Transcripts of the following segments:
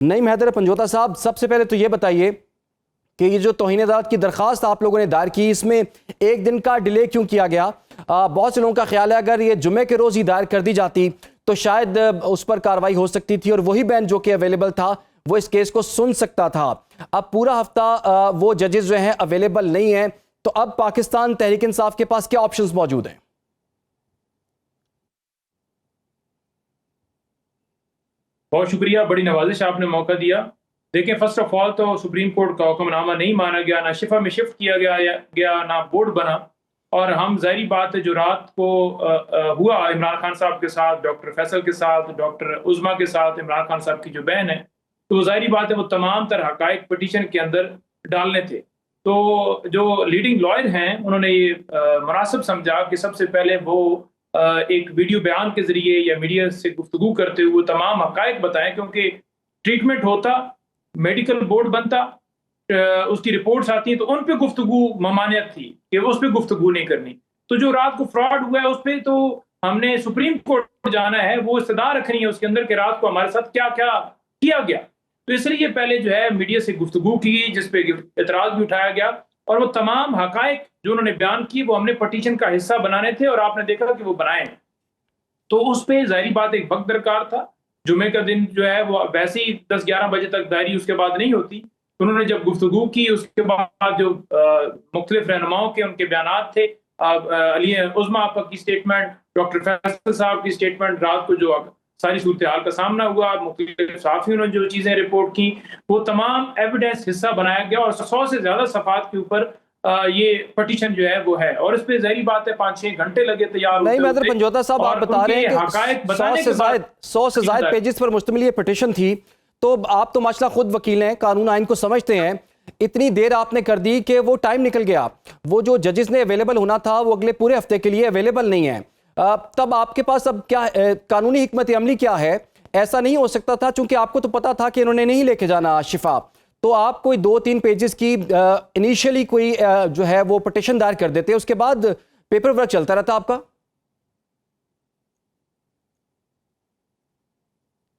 नहीं हैदर पंजोता साहब, सबसे पहले तो ये बताइए कि ये जो तौहीन अदालत की दरख्वास्त आप लोगों ने दायर की, इसमें एक दिन का डिले क्यों किया गया? बहुत से लोगों का ख्याल है अगर ये जुमे के रोज़ ही दायर कर दी जाती तो शायद उस पर कार्रवाई हो सकती थी और वही बेंच जो कि अवेलेबल था वो इस केस को सुन सकता था। अब पूरा हफ्ता वो जजेस जो हैं अवेलेबल नहीं हैं, तो अब पाकिस्तान तहरीक इंसाफ के पास क्या ऑप्शंस मौजूद हैं? बहुत शुक्रिया, बड़ी नवाजिश आपने मौका दिया। देखिए, फर्स्ट ऑफ ऑल तो सुप्रीम कोर्ट का हुक्मनामा नहीं माना गया, ना शिफा में शिफ्ट किया गया ना बोर्ड बना। और हम ज़ाहिरी बात है जो रात को हुआ इमरान खान साहब के साथ, डॉक्टर फैसल के साथ, डॉक्टर उज़मा के साथ, इमरान खान साहब की जो बहन है, तो ज़ाहिरी बात है वो तमाम तरह हक़ाइक़ पिटीशन के अंदर डालने थे। तो जो लीडिंग लॉयर हैं उन्होंने ये मुनासिब समझा कि सबसे पहले वो एक वीडियो बयान के जरिए या मीडिया से गुफ्तगू करते हुए तमाम हक़ाइक़ बताएं, क्योंकि ट्रीटमेंट होता, मेडिकल बोर्ड बनता, उसकी रिपोर्ट्स आती हैं, तो उन पे गुफ्तगू ममानियत थी कि उस पे गुफ्तगू नहीं करनी। तो जो रात को फ्रॉड हुआ है उस पे तो हमने सुप्रीम कोर्ट जाना है, वो इस्तदा रखनी है उसके अंदर कि रात को हमारे साथ क्या क्या किया गया। तो इसलिए पहले जो है मीडिया से गुफ्तगू की, जिसपे एतराज भी उठाया गया, और वो तमाम हक़ाइक़ जो उन्होंने बयान किए वो हमने पटिशन का हिस्सा बनाने थे और आपने देखा कि वो बनाए। तो उस पे ज़ाहिरी बात एक वक्त दरकार था। जुमे का दिन जो है वो वैसे ही 10-11 बजे तक दायरी उसके बाद नहीं होती। उन्होंने जब गुफ्तगू की उसके बाद जो मुख्तलिफ रहनुमाओं के उनके बयानात थे, अली उज़मा आपा की स्टेटमेंट, डॉक्टर फैसल साहब की स्टेटमेंट, रात को जो सारी सूरत हाल का सामना हुआ, मुख्तलिफ सहाफ़ियों ने जो चीज़ें रिपोर्ट की, वो तमाम एविडेंस हिस्सा बनाया गया और 100 से ज़्यादा सफ़ात के ऊपर ये पटिशन जो है वो है। और इस पे ज़ाहिरी बात है 5-6 घंटे लगे तैयार नहीं होते मैदर होते। पंजोता साहब, आप बता रहे हैं कि 100 से ज़ायद पेजेस पर मुश्तमिल ये पिटीशन थी, तो आप तो माशाल्लाह खुद वकील हैं, कानून आइन को समझते हैं। इतनी देर आपने कर दी कि वो टाइम निकल गया। वो जो जजेस ने अवेलेबल होना था वो अगले पूरे हफ्ते के लिए अवेलेबल नहीं है। तब आपके पास अब क्या कानूनी हिकमत अमली क्या है? ऐसा नहीं हो सकता था, चूंकि आपको तो पता था कि इन्होंने नहीं लेके जाना शिफा, तो आप कोई 2-3 पेजेस की इनिशियली कोई जो है वो पिटीशन दायर कर देते, उसके बाद पेपर वर्क चलता रहता आपका।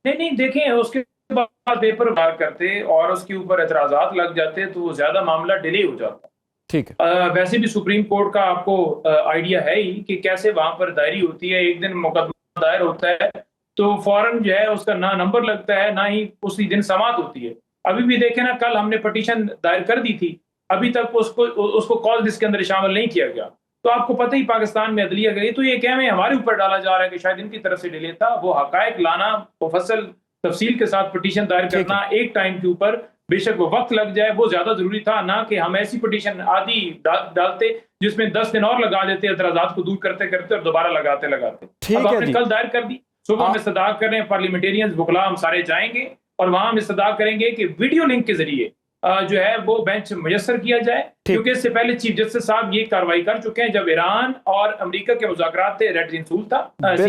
नहीं, देखें, उसके बाद पेपर वर्क करते और उसके ऊपर एतराजात लग जाते तो वो ज्यादा मामला डिले हो जाता। ठीक है। वैसे भी सुप्रीम कोर्ट का आपको आइडिया है ही कि कैसे वहां पर दायरी होती है। एक दिन मुकदमा दायर होता है तो फौरन जो है उसका ना नंबर लगता है, ना ही उसी दिन समाअत होती है। अभी भी देखें ना, कल हमने पटिशन दायर कर दी थी, अभी तक उसको कॉल लिस्ट के अंदर शामिल नहीं किया गया। तो आपको पता ही पाकिस्तान में अदलिया गई, तो ये कहमें हमारे ऊपर डाला जा रहा है कि शायद इनकी तरफ से डिले था। वो हकायक लाना, मुफस्सल तफसील के साथ पटिशन दायर करना एक टाइम के ऊपर, बेशक वो वक्त लग जाए, वो ज्यादा जरूरी था, ना कि हम ऐसी पटिशन आदि डालते जिसमें 10 दिन और लगा देते एतराजात को दूर करते करते और दोबारा लगाते। अब आपने कल दायर कर दी, सुबह हम इस्तदा कर रहे हैं, पार्लियामेंटेरियंस बुकला हम सारे जाएंगे और वहां हम इस्तदा करेंगे कि वीडियो लिंक के जरिए जो है वो बेंच मुयस्सर किया जाए, क्योंकि इससे पहले चीफ जस्टिस साहब ये कार्रवाई कर चुके हैं। जब ईरान और अमेरिका के मुज़ाकरात थे, रेड सील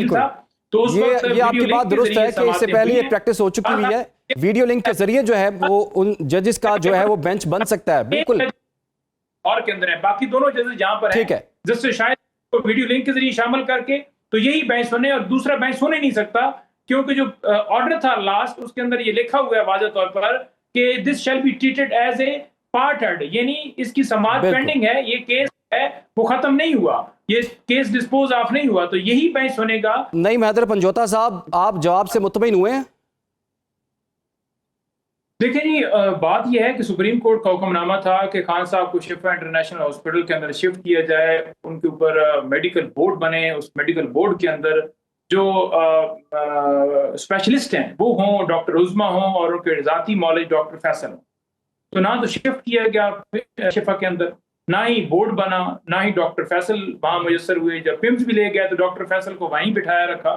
था, तो उस वक्त ये आपकी बात दुरुस्त है कि इससे पहले ये प्रैक्टिस हो चुकी हुई है। वीडियो लिंक के जरिए जो है वो उन जजेस का जो है वो बेंच बन सकता है। बिल्कुल, और के अंदर है, बाकी दोनों जजेस जहां पर ठीक है, जिससे शायद वीडियो लिंक के जरिए शामिल करके तो यही बेंच सुने, और दूसरा बेंच सुन ही नहीं सकता, क्योंकि जो ऑर्डर था लास्ट उसके अंदर ये लिखा हुआ है वाज़ेह तौर पर कि this shall be treated as a part head, यानी इसकी समाअत पेंडिंग है, ये केस है वो खत्म नहीं हुआ, ये केस डिस्पोज ऑफ नहीं हुआ, तो यही बेंच सुनेगा। नहीं हैदर पंजोता साहब, आप जवाब से मुतमईन हुए हैं? देखिए जी, बात यह है कि सुप्रीम कोर्ट का हुक्मनामा था कि खान साहब को शिफा इंटरनेशनल हॉस्पिटल के अंदर शिफ्ट किया जाए, उनके ऊपर मेडिकल बोर्ड बने, उस मेडिकल बोर्ड के अंदर जो स्पेशलिस्ट हैं वो हों, डॉक्टर उज़मा हों और उनके ज़ाती मौलिक डॉक्टर फैसल हों। तो ना तो शिफ्ट किया गया शिफा के अंदर, ना ही बोर्ड बना, ना ही डॉक्टर फैसल वहां मुयस्सर हुए। जब पिम्स भी ले गया तो डॉक्टर फैसल को वहीं बिठाया रखा।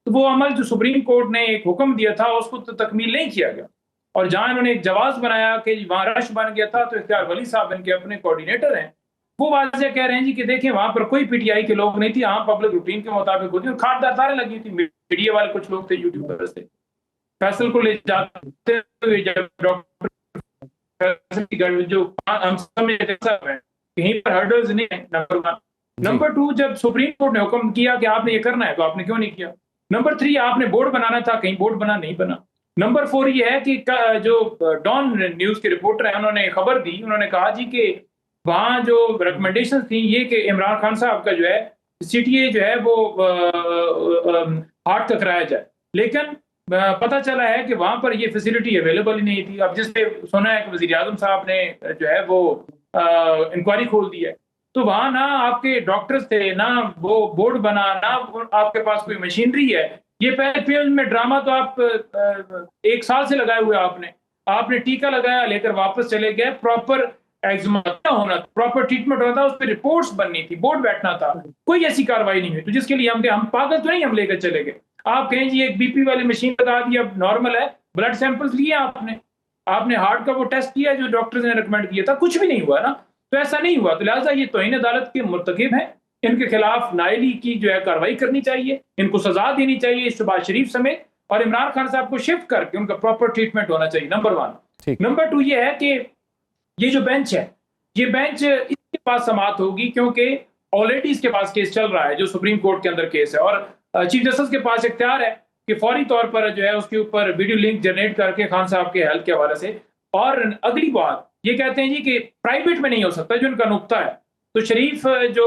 तो वो अमल जो सुप्रीम कोर्ट ने एक हुक्म दिया था उसको तो तकमील नहीं किया गया, और जहां इन्होंने एक जवाब बनाया कि वहां रश बन गया था, तो इख्तियार वली साहब इनके अपने कोऑर्डिनेटर हैं, वो वाज़ेह कह रहे हैं जी कि देखें वहां पर कोई पीटीआई के लोग नहीं थे, यहाँ पब्लिक रूटीन के मुताबिक होती, और खाटदार तारे लगी थी, मीडिया वाले कुछ लोग थे, यूट्यूबर्स थे। फैसल को ले जाते हुए जब डॉक्टर जो हम समझते कहीं पर हर्डल्स नहीं है, नंबर 1। नंबर 2, जब सुप्रीम कोर्ट ने हुक्म किया कि आपने ये करना है तो आपने क्यों नहीं किया। नंबर 3, आपने बोर्ड बनाना था, कहीं बोर्ड बना नहीं बना। नंबर 4 ये है कि जो डॉन न्यूज के रिपोर्टर हैं उन्होंने खबर दी, उन्होंने कहा जी कि वहां जो रिकमेंडेशन थी ये कि इमरान खान साहब का जो है सीटीए जो है वो हार्ट का कराया जाए, लेकिन पता चला है कि वहां पर ये फैसिलिटी अवेलेबल ही नहीं थी। अब जिससे सुना है कि वजीर आजम साहब ने जो है वो इंक्वायरी खोल दी है, तो वहां ना आपके डॉक्टर्स थे, ना वो बोर्ड बना, ना आपके पास कोई मशीनरी है। ये पहले फिल्म में ड्रामा तो आप 1 साल से लगाए हुए आपने टीका लगाया, लेकर वापस चले गए। प्रॉपर एक्जिमा होना, प्रॉपर ट्रीटमेंट होना था, उस पर रिपोर्ट्स बननी थी, बोर्ड बैठना था, कोई ऐसी कार्रवाई नहीं हुई। तो जिसके लिए हम पागल तो नहीं, हम लेकर चले गए। आप कहें जी एक बीपी वाली मशीन लगा दी, अब नॉर्मल है, ब्लड सैंपल्स लिए आपने हार्ट का वो टेस्ट किया जो डॉक्टर्स ने रिकमेंड किया था, कुछ भी नहीं हुआ ना। तो ऐसा नहीं हुआ, तो लिहाजा ये तौहीन अदालत के मुर्तकिब हैं, इनके खिलाफ नाइली की जो है कार्रवाई करनी चाहिए, इनको सजा देनी चाहिए शहबाज शरीफ समेत, और इमरान खान साहब को शिफ्ट करके उनका प्रॉपर ट्रीटमेंट होना चाहिए। नंबर 1। नंबर 2 ये है कि ये जो बेंच है, ये बेंच इसके पास समाअत होगी, क्योंकि ऑलरेडी इसके पास केस चल रहा है जो सुप्रीम कोर्ट के अंदर केस है, और चीफ जस्टिस के पास इख्तियार है कि फौरी तौर पर जो है उसके ऊपर वीडियो लिंक जनरेट करके खान साहब के हेल्थ के हवाले से। और अगली बात ये कहते हैं जी कि प्राइवेट में नहीं हो सकता, जो इनका नुक्ता है। तो शरीफ जो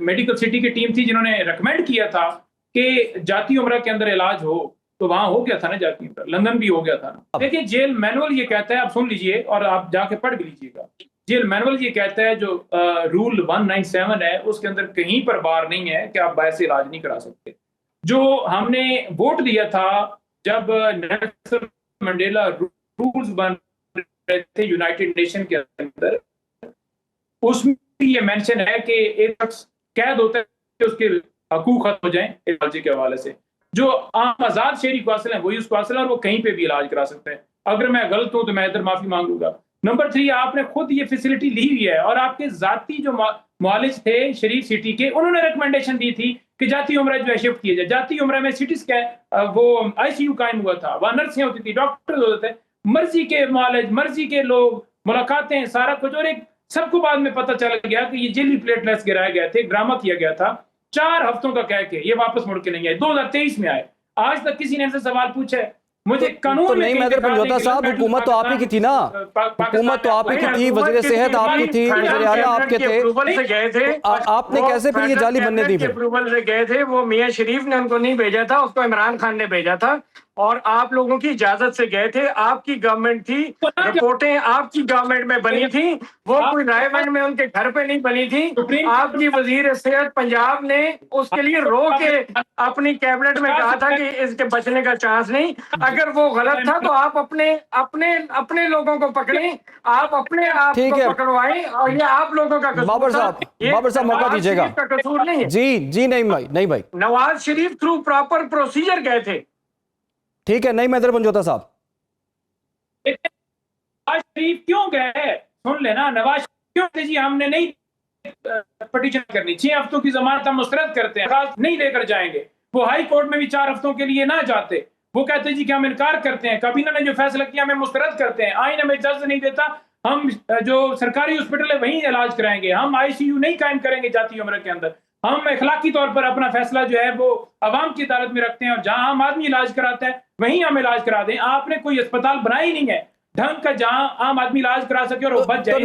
मेडिकल सिटी की टीम थी जिन्होंने रिकमेंड किया था कि जाती उम्रा के अंदर इलाज हो, तो वहां हो गया था ना जाती उम्रा, लंदन भी हो गया था ना। देखिए जेल मैनुअल ये कहता है, आप सुन लीजिए और आप जाके पढ़ भी लीजिएगा। जेल मैनुअल ये कहता है, जो रूल 197 है उसके अंदर कहीं पर बार नहीं है कि आप बाहर से इलाज नहीं करा सकते। जो हमने वोट दिया था जब नेल्सन मंडेला रूल्स बन रहे थे यूनाइटेड नेशन के अंदर, उसमें ये मेंशन है कि एक शख्स कैद होता है कि उसके हकूक खत्म हो जाएं इलाज के हवाले से। जो आम आजाद शहरी को हासिल है वही उसको हासिल है, और वो कहीं पे भी इलाज करा सकते हैं। अगर मैं गलत हूं तो मैं इधर माफी मांगूंगा। नंबर 3, आपने खुद ये फैसिलिटी ली हुई है, और आपके जाती जो मुआलिज थे शरीफ सिटी के, उन्होंने रिकमेंडेशन दी थी कि जाती उम्र जो है शिफ्ट किया जाए। जाती उम्र में सिटी स्कैन वो आईसीयू कायम हुआ था, वहां नर्सें होती थी, डॉक्टर होते थे, मर्जी के मुआलिज, मर्जी के लोग, मुलाकातें, सारा कुछ। और एक सबको बाद में पता चल गया कि ये जेली प्लेटलेट्स गिराए गए थे, ड्रामा किया गया था। 4 हफ्तों का कह के ये वापस मुड़ के नहीं आए, 2023 में आए। आज तक किसी ने इनसे सवाल पूछा है मुझे कानून तो नहीं मैदर पंजोता साहब, हुकूमत तो आप ही की थी ना, हुकूमत तो आप ही की थी, वज़ीर सेहत आपकी थी, वज़ीर आला आपके थे, आपने कैसे फिर ये जाली बनने दी? अप्रूवल से गए थे, वो मियां शरीफ ने उनको नहीं भेजा था, उसको इमरान खान ने भेजा था, और आप लोगों की इजाजत से गए थे। आपकी गवर्नमेंट थी, रिपोर्टें आपकी गवर्नमेंट में बनी थी, वो कोई रायबंद में उनके घर पे नहीं बनी थी। आपकी वजीर सेहत पंजाब ने उसके लिए रो के अपनी कैबिनेट में कहा था कि इसके बचने का चांस नहीं। अगर वो गलत था तो आप अपने लोगों को पकड़ें, आप अपने आप को पकड़वाएं, और ये आप लोगों का कसूर। बाबर साहब मौका दीजिएगा। का कसूर नहीं है। जी नहीं भाई, Nawaz Sharif through proper procedure गए थे। ठीक है, नहीं मैदर पंजोता साहब, नवाज शरीफ क्यों गए? सुन लेना, नवाज क्यों गए जी? हमने नहीं पिटीशन करनी, 6 हफ्तों की जमानत हम मुस्तरद करते हैं, नहीं लेकर जाएंगे। वो हाई कोर्ट में भी 4 हफ्तों के लिए ना जाते, वो कहते जी कि हम इनकार करते हैं, काबीना ने जो फैसला किया हमें मुस्तरद करते हैं, आईन हमें इजाजत नहीं देता, हम जो सरकारी हॉस्पिटल है वहीं इलाज कराएंगे, हम आईसीयू नहीं कायम करेंगे जाती उम्र के अंदर, हम इखलाकी तौर पर अपना फैसला जो है वो अवाम की अदालत में रखते हैं, और जहां आम आदमी इलाज कराता है वहीं हम इलाज करा दें। आपने कोई अस्पताल बनाया ही नहीं है ढंग का जहां आम आदमी इलाज करा सके और वो बच जाए।